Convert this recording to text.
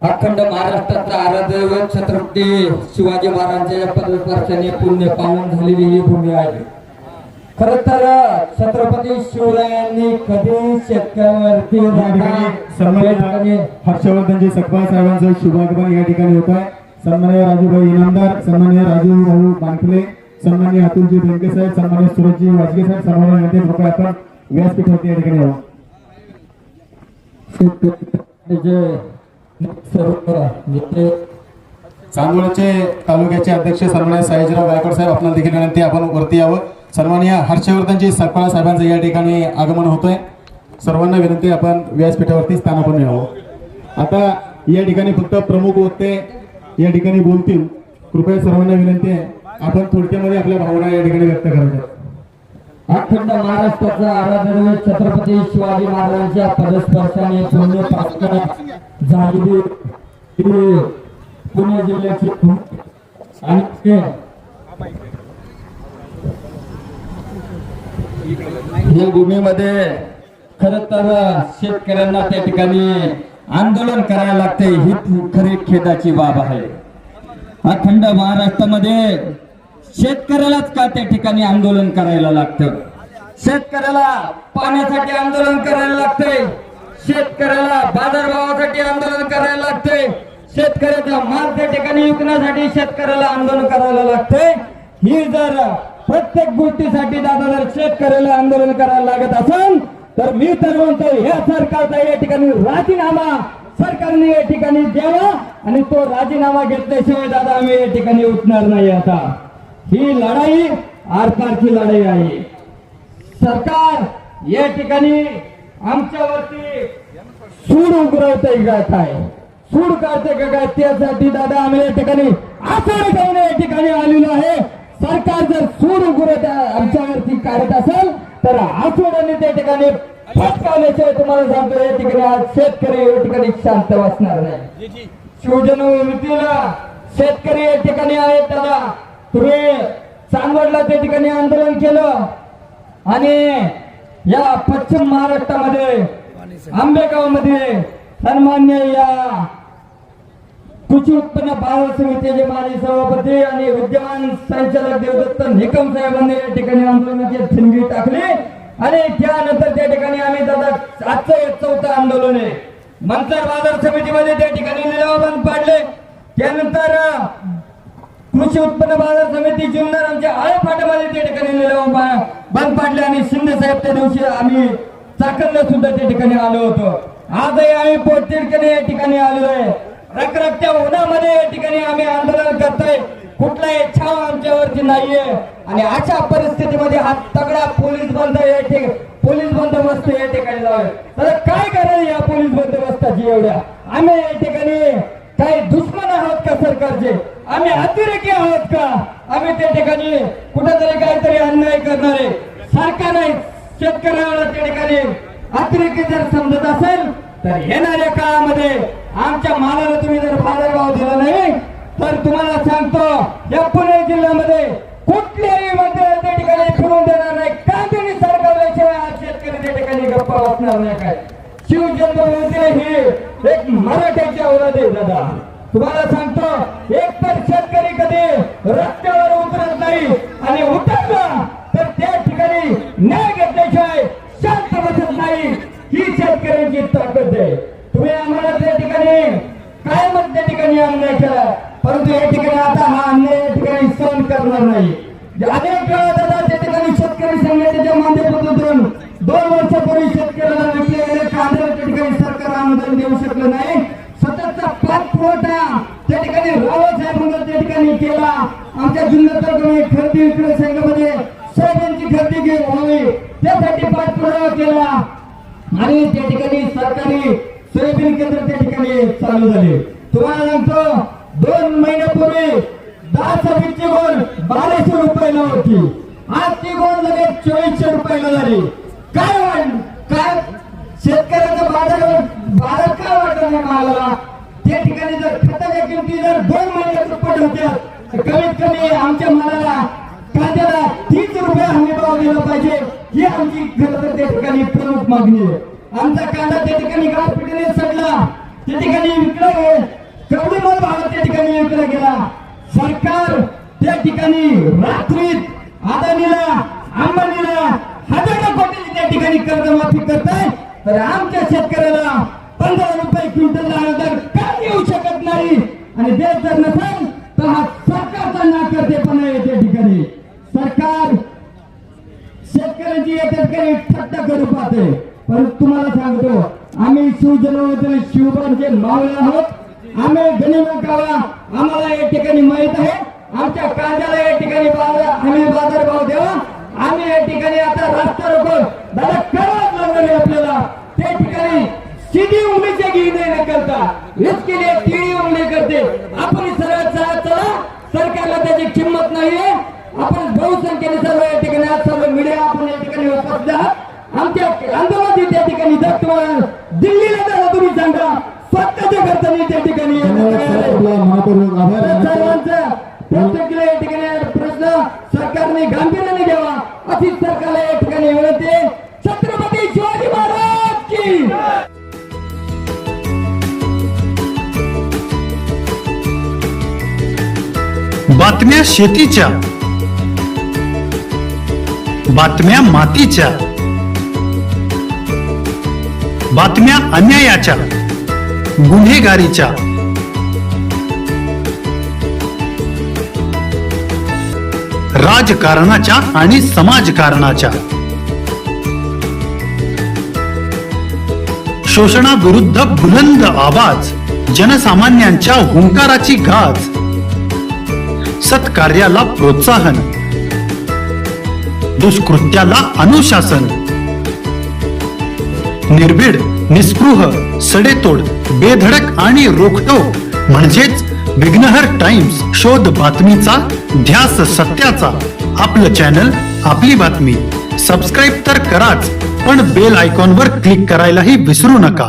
अखंड महाराष्ट्राचा आराध्य छत्रपती शिवाजी महाराजांच्या पदस्पर्शाने पुण्य पावन झालेली ही भूमी आहे। खर तर छत्रपती शिवरायांनी कधी शेतकऱ्यावरती हर्षवर्धनजी सकपाळ साहेबांचं शुभागमन या ठिकाणी होत आहे। सन्माननीय राजूभाई इनामदार, सन्माननीय राजू भाऊ बांखले, सन्माननीय अतुलजी बेंके साहेब, सन्माननीय सुरजजी वाजगे साहेब, सन्माननीय नेते कृपया आपण व्यासपीठावरती या ठिकाणी यावं। चांदवडचे तालुक्याचे अध्यक्ष सन्माननीय साईजीराव गायकवाड साहेब आपल्याला देखील विनंती आपण वरती यावं। सन्माननीय हर्षवर्धनजी सकपाळ साहेबांचं या ठिकाणी आगमन होतंय। सर्वांना विनंती आपण व्यासपीठावरती स्थानापन्न यावं। आता या ठिकाणी फक्त प्रमुख वक्ते या ठिकाणी बोलतील। कृपया सर्वांना विनंती आहे आपण थोडक्यामध्ये आपल्या भावना या ठिकाणी व्यक्त कराव्यात। अखंड महाराष्ट्राचा आराध्य छत्रपती शिवाजी महाराजांच्या पदस्पर्शाने पुण्य पावन झालेली पुणे जिल्ह्याची आणि या भूमीमध्ये खर तर शेतकऱ्यांना त्या ठिकाणी आंदोलन करायला लागते ही खरी खेदाची बाब आहे। अखंड महाराष्ट्रामध्ये शेतकऱ्यालाच का त्या ठिकाणी आंदोलन करायला लागतं? शेतकऱ्याला पाण्यासाठी आंदोलन करायला लागते, शेतकऱ्याला बाजारभावासाठी आंदोलन करायला लागते, शेतकऱ्याचा माल त्या ठिकाणी विकण्यासाठी शेतकऱ्याला आंदोलन करायला लागते। ही जर प्रत्येक गोष्टीसाठी दादा जर शेतकऱ्याला आंदोलन करायला लागत असेल तर मी तर म्हणतो या सरकारचा या ठिकाणी राजीनामा सरकारने या ठिकाणी द्यावा आणि तो राजीनामा घेतल्याशिवाय दादा आम्ही या ठिकाणी उठणार नाही। आता ही लढाई आरपारची लढाई आहे। सरकार या ठिकाणी आमच्यावरती सूड उघडवतंय का काय, सूड काढते का काय, त्यासाठी दादा आम्ही या ठिकाणी आसड घेऊन या ठिकाणी आलेलो आहे। सरकार जर सूड उघडत आमच्यावरती काढत असेल तर आसोडाने त्या ठिकाणी फटकावल्याशिवाय तुम्हाला सांगतो या ठिकाणी आज शेतकरी या ठिकाणी शांत बसणार नाही। शिवजन्मभूमीला शेतकरी या ठिकाणी आहेत दादा, तुम्ही चांदवडला त्या ठिकाणी आंदोलन केलं आणि या पश्चिम महाराष्ट्रामध्ये आंबेगाव मध्ये सन्मान्य या कृषी उत्पन्न बाजार समितीचे माजी सभापती आणि विद्यमान संचालक देवदत्त निकम साहेबांनी या ठिकाणी आंदोलनाची ठिणगी टाकली आणि त्यानंतर त्या ठिकाणी आम्ही दादा आजचं चौथं आंदोलन आहे मंचर बाजार समितीमध्ये त्या ठिकाणी लिलाव बंद पाडले। त्यानंतर कृषी उत्पन्न बाजार समिती जुन्नर आमच्या आळे फाट्यामध्ये त्या ठिकाणी लिलाव बंद पाडले आणि शिंदे साहेब त्या दिवशी आम्ही चाकणला सुद्धा त्या ठिकाणी आलो होतो। आजही आम्ही पोटतिडकीने या ठिकाणी आलेलो आहे। रखरखत्या उन्हामध्ये या ठिकाणी आम्ही आंदोलन करतोय, कुठलाही छाव आमच्यावरती नाहीये आणि अशा परिस्थितीमध्ये हा तगडा पोलीस बंदोबस्त या ठिकाणी लावलाय। तर काय करायला या पोलीस बंदोबस्ताची एवढ्या? आम्ही या ठिकाणी काही दुश्मन आहोत का सरकारचे? आम्ही अतिरेकी आहोत का? आम्ही त्या ठिकाणी कुठेतरी काहीतरी अन्याय करणारे सारखा नाही। शेतकऱ्याला त्या ठिकाणी अतिरेकी जर समजत असेल तर येणाऱ्या काळामध्ये आमच्या मालाला तुम्ही जर बाजारभाव दिला नाही तर तुम्हाला सांगतो या पुणे जिल्ह्यामध्ये कुठल्याही मंत्र्याला त्या ठिकाणी फिरून देणार नाही। कांदिनी सरकारल्याशिवाय आज शेतकरी त्या ठिकाणी गप्पा बसणार नाही। काय शिवजन्मभूमी ही एक मराठ्याची औलाद आहे दादा, तुम्हाला सांगतो एक तर शेतकरी कधी रस्त्यावर उतरत नाही आणि उतरला तर त्या ठिकाणी न्याय घेतल्याशिवाय शांत बसत नाही। ही शेतकऱ्यांची ताकद आहे। तुम्ही आम्हाला त्या ठिकाणी कायमच त्या ठिकाणी अन्याय केला, परंतु या ठिकाणी आता हा अन्याय या ठिकाणी सहन करणार नाही। अनेक वेळा दादा त्या ठिकाणी शेतकरी संघटनेच्या माध्यमातून 2 वर्षापूर्वी शेतकऱ्याला विकलेल्या कांद्याला त्या ठिकाणी सरकार अनुदान देऊ शकलं नाही। सततचा पाठपुरावा त्या ठिकाणी रावसाहेबांनी त्या ठिकाणी केला। आमच्या जुन्नर तालुक्यात खरेदी विक्री संघामध्ये सोयाबीनची खरेदी व्हावी त्यासाठी पाठपुरावा केला आणि त्या ठिकाणी सरकारी सोयाबीन केंद्र त्या ठिकाणी चालू झाले। तुम्हाला सांगतो 2 महिन्यापूर्वी 10 सव्वीसची गोण 1200 रुपयाला होती, आज ती गोण लगेच 2400 रुपयाला झाली। काय शेतकऱ्याचा बाजार काय वाटत नाही मालाला? त्या ठिकाणी जर खताच्या किमती जर 2 महिन्यात दुप्पट होत्या तर कमीत कमी आमच्या मालाला कांद्याला 30 रुपये हमी भाव दिला पाहिजे, ही आमची खरं तर त्या ठिकाणी प्रमुख मागणी आहे। आमचा कांदा त्या ठिकाणी गारपिटीने सडला त्या ठिकाणी विकला कवडीमोल भावात त्या ठिकाणी विकला गेला. सरकार त्या ठिकाणी रात्रीत अदानीला अंबानीला हजारो कोटी त्या ठिकाणी कर्जमाफी करताय, तर आमच्या शेतकऱ्याला 15 रुपये क्विंटल दर का येऊ शकत नाही? आणि देश जर नसेल तर हा सरकारचा नाकर्तेपणा आहे. त्या ठिकाणी सरकार शेतकऱ्यांची या ठिकाणी थट्टा करू पाहते. परंतु तुम्हाला सांगतो, आम्ही शिवजन्मोत्सव शिवबांचे मावळे आहोत. आम्ही गनिमत गावा आम्हाला या ठिकाणी माहित आहे. आमच्या कांद्याला या ठिकाणी आम्ही बाजारभाव द्यावा. आम्ही या ठिकाणी आता रस्ता रोको दादा करावंच लागणार आहे आपल्याला. त्या ठिकाणी सीधी उंगली से घी नहीं निकलता, इसके लिए टीडी उंगली करते. आपण सरळ चला, सरकारला त्याची किंमत नाहीये. आपण बहुसंख्येने सर्व या ठिकाणी आज सर्व मीडिया आपण या ठिकाणी उपस्थित आहात. आमच्या आंदोलनाची त्या ठिकाणी जर तुम्हाला दिल्लीला जाणं तुम्ही सांगा, स्वतःच्या घरच्यांनी त्या ठिकाणी सर्वांचा प्रत्येकाला या ठिकाणी प्रश्न सरकारने गांभीर्याने घ्यावा अशी सरकारला या ठिकाणी विनंती आहे. छत्रपती शिवाजी महाराज की. बातम्या शेतीच्या, बातम्या मातीच्या, बातम्या अन्यायाच्या, गुन्हेगारीच्या, राजकारणाच्या आणि समाजकारणाच्या, शोषणाविरुद्ध बुलंद आवाज, जनसामान्यांच्या हुंकाराची गाज, सत्कार्याला प्रोत्साहन, दुष्कृत्याला अनुशासन, निर्भीड, निस्पृह, सडेतोड, बेधडक आणि रोखटोक म्हणजेच विघ्नहर टाइम्स. शोध बातमीचा, ध्यास सत्याचा. आपलं चॅनल, आपली बातमी. सबस्क्राईब तर कराच, पण बेल आयकॉनवर क्लिक करायलाही विसरू नका.